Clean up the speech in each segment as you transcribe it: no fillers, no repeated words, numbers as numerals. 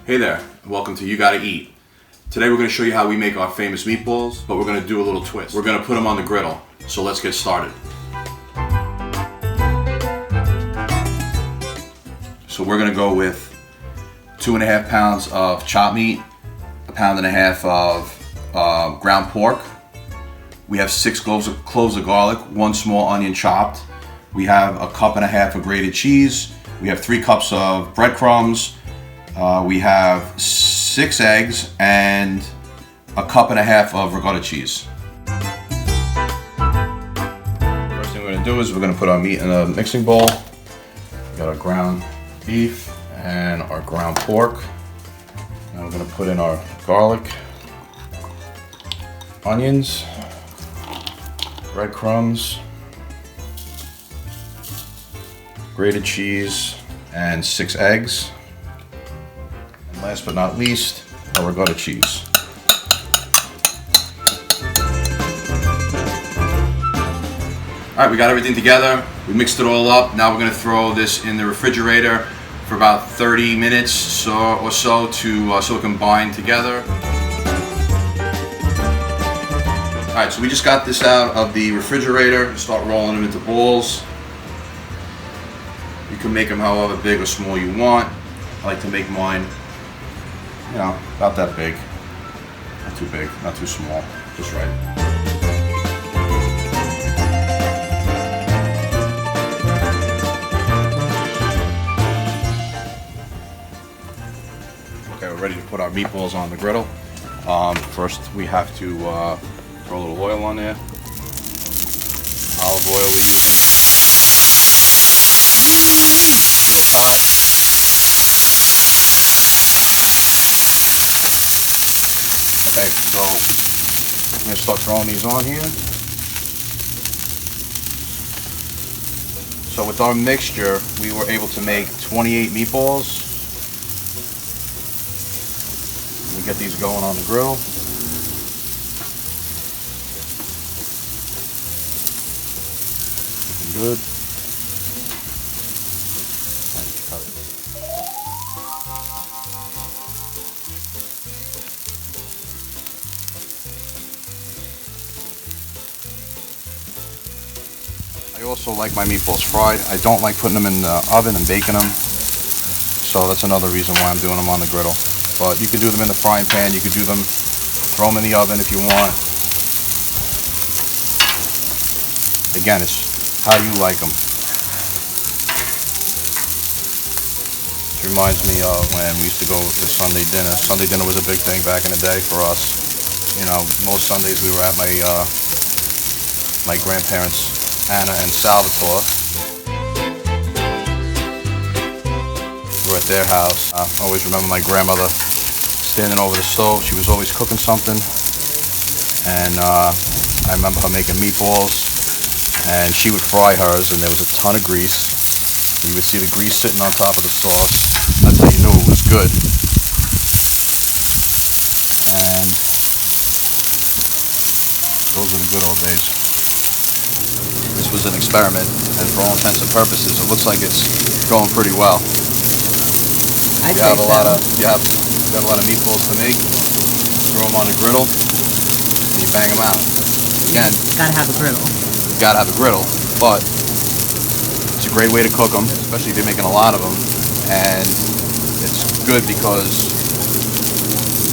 Hey there, welcome to You Gotta Eat. Today we're going to show you how we make our famous meatballs, but we're going to do a little twist. We're going to put them on the griddle, so let's get started. So we're going to go with 2.5 pounds of chopped meat, 1.5 pounds of ground pork. We have 6 cloves of garlic, 1 small onion chopped. We have 1.5 cups of grated cheese. We have 3 cups of breadcrumbs. We have 6 eggs and 1.5 cups of ricotta cheese. First thing we're going to do is we're going to put our meat in a mixing bowl. We got our ground beef and our ground pork. Now we're going to put in our garlic, onions, breadcrumbs, grated cheese, and 6 eggs. And last but not least, our ricotta cheese. Alright, we got everything together. We mixed it all up. Now we're going to throw this in the refrigerator for about 30 minutes or so so it can bind together. Alright, so we just got this out of the refrigerator. Start rolling them into balls. You can make them however big or small you want. I like to make mine, you know, about that big. Not too big, not too small, just right. Okay, we're ready to put our meatballs on the griddle. First we have to throw a little oil on there. Olive oil we're using. It's hot. Okay, so I'm going to start throwing these on here. So with our mixture, we were able to make 28 meatballs. We get these going on the grill. Looking good. I also like my meatballs fried. I don't like putting them in the oven and baking them. So that's another reason why I'm doing them on the griddle. But you can do them in the frying pan. You can do them, throw them in the oven if you want. Again, it's how you like them. It reminds me of when we used to go to Sunday dinner. Sunday dinner was a big thing back in the day for us. You know, most Sundays we were at my grandparents' Anna and Salvatore. We were at their house. I always remember my grandmother standing over the stove. She was always cooking something. And I remember her making meatballs. And she would fry hers, and there was a ton of grease. You would see the grease sitting on top of the sauce. That's how you knew it was good. And those are the good old days. This was an experiment, and for all intents and purposes, it looks like it's going pretty well. You have a lot of meatballs to make. Throw them on the griddle, and you bang them out. Again, gotta have a griddle. You gotta have a griddle, but it's a great way to cook them, especially if you're making a lot of them. And it's good because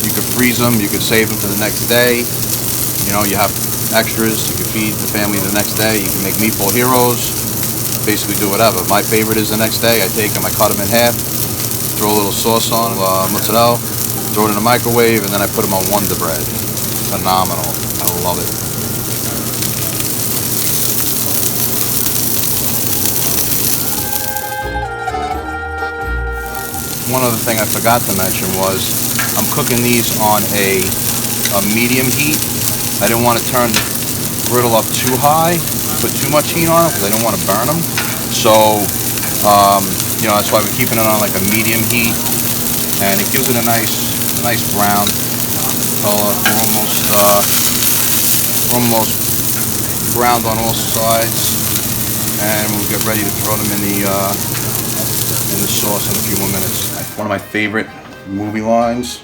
you could freeze them, you could save them for the next day. You know, you have extras, you can feed the family the next day. You can make meatball heroes, basically do whatever. My favorite is the next day. I take them, I cut them in half, throw a little sauce on, mozzarella, throw it in the microwave, and then I put them on Wonder Bread. Phenomenal. I love it. One other thing I forgot to mention was I'm cooking these on a medium heat. I didn't want to turn the griddle up too high, put too much heat on it because I didn't want to burn them. So, you know, that's why we're keeping it on like a medium heat, and it gives it a nice brown color. We're almost browned on all sides, and we'll get ready to throw them in the sauce in a few more minutes. One of my favorite movie lines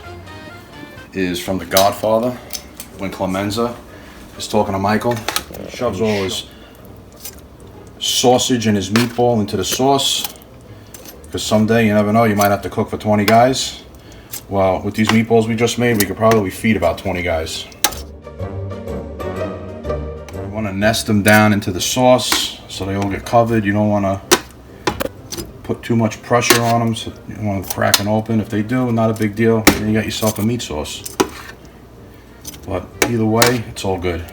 is from The Godfather, when Clemenza is talking to Michael. He shoves all his sausage and his meatball into the sauce, because someday, you never know, you might have to cook for 20 guys. Well, with these meatballs we just made, we could probably feed about 20 guys. You want to nest them down into the sauce so they all get covered. You don't want to put too much pressure on them, so you don't want them cracking open. If they do, not a big deal. Then you got yourself a meat sauce. But either way, it's all good.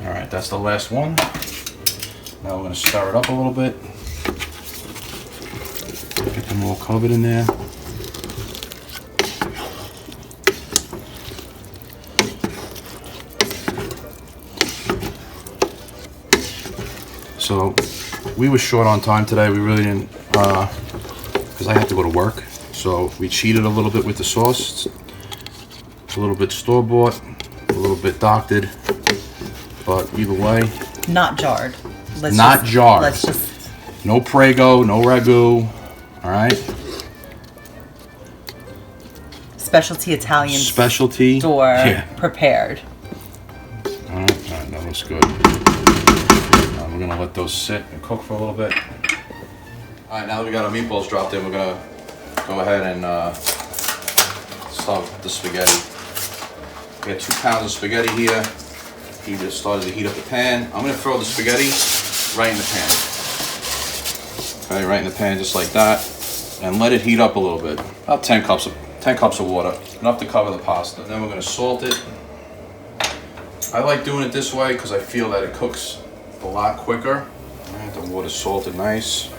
Alright, that's the last one. Now we're going to stir it up a little bit. Get them all covered in there. So we were short on time today. We really didn't, because I had to go to work. So we cheated a little bit with the sauce. It's a little bit store-bought, a little bit doctored, but either way. Not jarred. Not jarred. Let's just. No Prego, no ragu. All right. Specialty Italian. Specialty. Store prepared. All right, that looks good. We're gonna let those sit and cook for a little bit. All right, now that we got our meatballs dropped in, we're gonna go ahead and start with the spaghetti. We got 2 pounds of spaghetti here. He just started to heat up the pan. I'm gonna throw the spaghetti right in the pan. Okay, right in the pan, just like that, and let it heat up a little bit. About 10 cups of water, enough to cover the pasta. Then we're gonna salt it. I like doing it this way because I feel that it cooks a lot quicker. All right, the water's salted nice.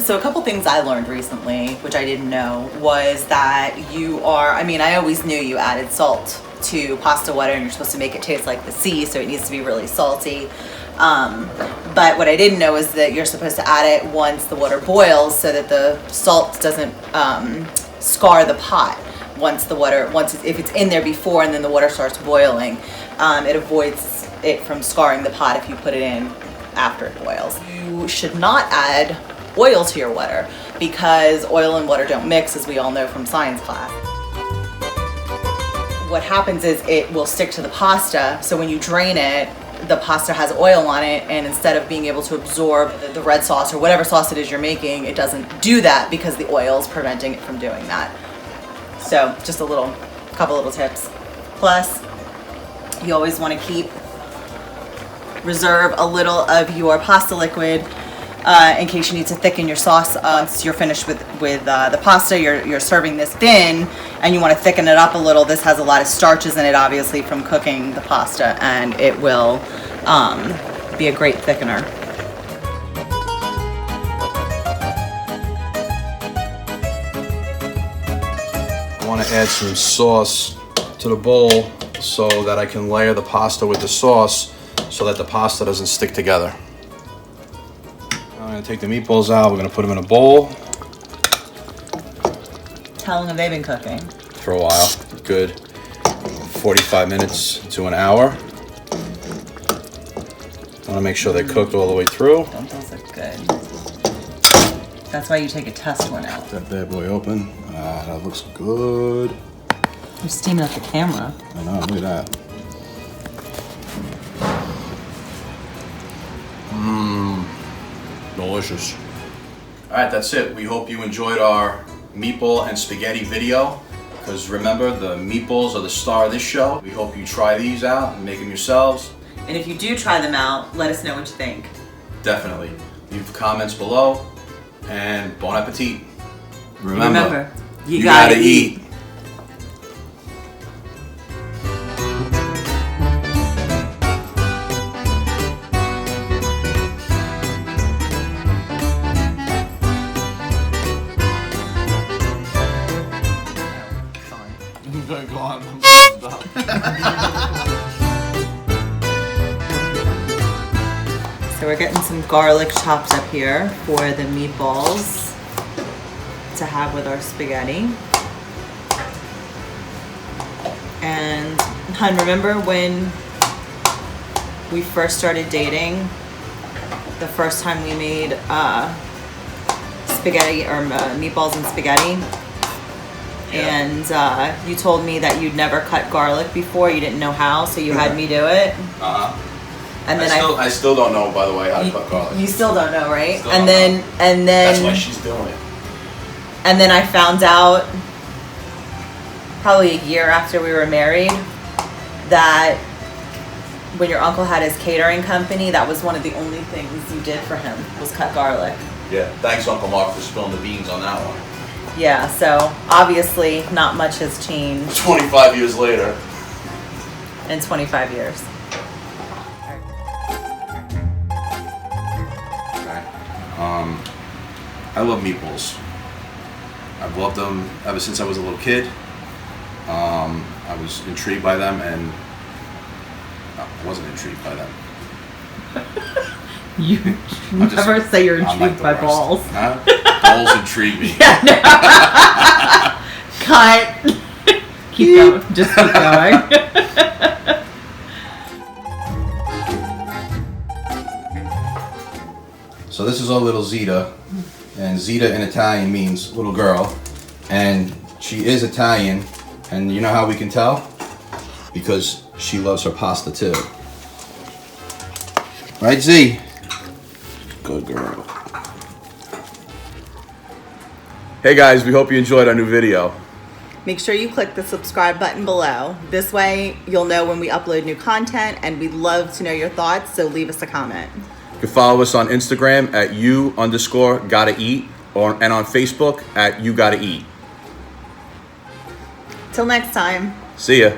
So a couple things I learned recently, which I didn't know, was that I always knew you added salt to pasta water and you're supposed to make it taste like the sea, so it needs to be really salty. But what I didn't know is that you're supposed to add it once the water boils so that the salt doesn't scar the pot. If it's in there before and then the water starts boiling, it avoids it from scarring the pot if you put it in after it boils. You should not add oil to your water because oil and water don't mix, as we all know from science class. What happens is it will stick to the pasta, so when you drain it, the pasta has oil on it, and instead of being able to absorb the red sauce or whatever sauce it is you're making, it doesn't do that because the oil is preventing it from doing that. So just couple little tips. Plus, you always want to reserve a little of your pasta liquid in case you need to thicken your sauce. Once you're finished with the pasta, you're serving this thin, and you want to thicken it up a little. This has a lot of starches in it, obviously, from cooking the pasta, and it will be a great thickener. I want to add some sauce to the bowl so that I can layer the pasta with the sauce so that the pasta doesn't stick together. I'm going to take the meatballs out. We're going to put them in a bowl. How long have they been cooking? For a while. Good 45 minutes to an hour. I want to make sure they're cooked all the way through. Don't those look good? That's why you take a test one out. That bad boy open. That looks good. You're steaming up the camera. I know, look at that. Delicious. Alright, that's it. We hope you enjoyed our meatball and spaghetti video. Because remember, the meatballs are the star of this show. We hope you try these out and make them yourselves. And if you do try them out, let us know what you think. Definitely. Leave comments below. And Buon Appetito. Remember, you gotta eat. Go on. So we're getting some garlic chopped up here for the meatballs to have with our spaghetti. And hun, remember when we first started dating, the first time we made spaghetti or meatballs and spaghetti. Yeah. And you told me that you'd never cut garlic before. You didn't know how, so you had me do it. And then I still don't know, by the way, how to cut garlic. You still don't know, right? Still And don't then That's why she's doing it. And then I found out probably a year after we were married that when your uncle had his catering company, that was one of the only things you did for him was cut garlic. Yeah, thanks Uncle Mark for spilling the beans on that one. Yeah, so obviously not much has changed 25 years later. in 25 years. Okay. I love meatballs. I've loved them ever since I was a little kid. I was intrigued by them, and no, I wasn't intrigued by them. You never say you're intrigued by balls. Huh? Balls intrigue me. Yeah, no. Cut. Keep going. Just keep going. So this is our little Zita, and Zita in Italian means little girl, and she is Italian, and you know how we can tell? Because she loves her pasta too. Right, Z? Good girl. Hey guys, we hope you enjoyed our new video. Make sure you click the subscribe button below. This way you'll know when we upload new content, and we'd love to know your thoughts, so leave us a comment. You can follow us on Instagram at you_gotta eat, and on Facebook at you gotta eat. Till next time. See ya.